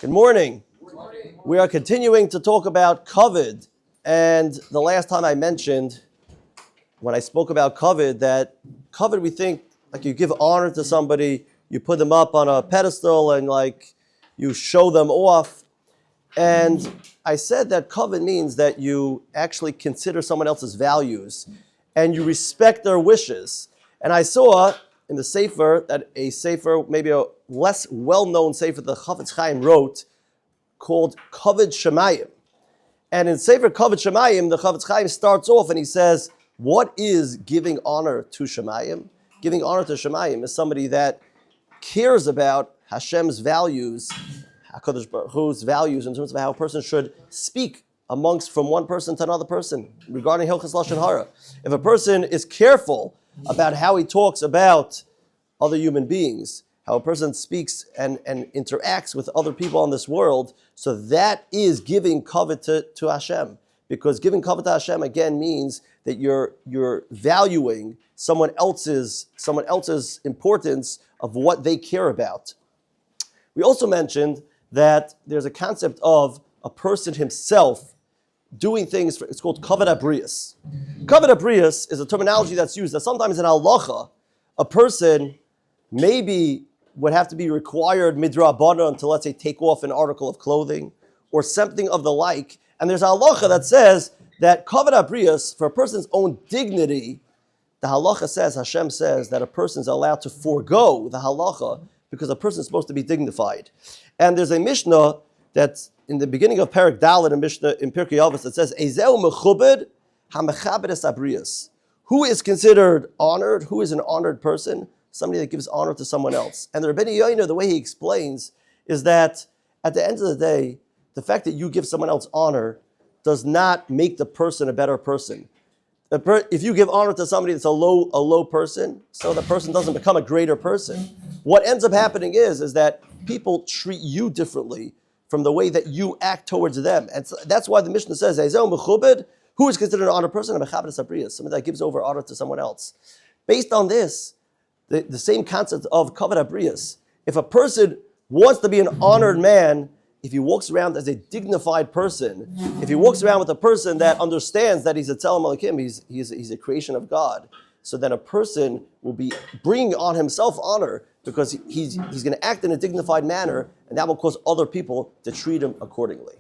Good morning. We are continuing to talk about Kavod, and the last time I mentioned, when I spoke about Kavod, that Kavod we think like you give honor to somebody, you put them up on a pedestal and like you show them off. And I said that Kavod means that you actually consider someone else's values and you respect their wishes. And I saw in the Sefer that a Sefer, maybe a less well-known Sefer that Chafetz Chaim wrote, called Kavod Shemayim. And in Sefer Kavod Shemayim, the Chafetz Chaim starts off and he says, what is giving honor to Shemayim? Giving honor to Shemayim is somebody that cares about Hashem's values, HaKadosh Baruch Hu's values in terms of how a person should speak amongst from one person to another person regarding Hilchos Lashon Hara. If a person is careful about how he talks about other human beings, how a person speaks and interacts with other people in this world, so that is giving kavod to Hashem. Because giving kavod to Hashem again means that you're valuing someone else's importance of what they care about. We also mentioned that there's a concept of a person himself doing things, it's called Kavod Abrius. Kavod Abrius is a terminology that's used that sometimes in halacha, a person maybe would have to be required midrabanan to, let's say, take off an article of clothing or something of the like. And there's a halacha that says that Kavod Abrius, for a person's own dignity, the halacha says, Hashem says, that a person's allowed to forego the halacha because a person's supposed to be dignified. And there's a Mishnah that's in the beginning of Parak Dalet in Mishnah in Pirkei Avos that says, Ezeu mechubed hamechabed es abrius. Who is considered honored? Who is an honored person? Somebody that gives honor to someone else. And the Rabbi Yoina, the way he explains, is that at the end of the day, the fact that you give someone else honor does not make the person a better person. If you give honor to somebody that's a low person, so the person doesn't become a greater person. What ends up happening is that people treat you differently from the way that you act towards them. And so that's why the Mishnah says, who is considered an honored person? Somebody that gives over honor to someone else. Based on this, the same concept of Kavod Abrius. If a person wants to be an honored man, if he walks around as a dignified person, if he walks around with a person that understands that he's a Tzelem Elokim, he's a creation of God, so then a person will be bringing on himself honor because he's going to act in a dignified manner, and that will cause other people to treat him accordingly.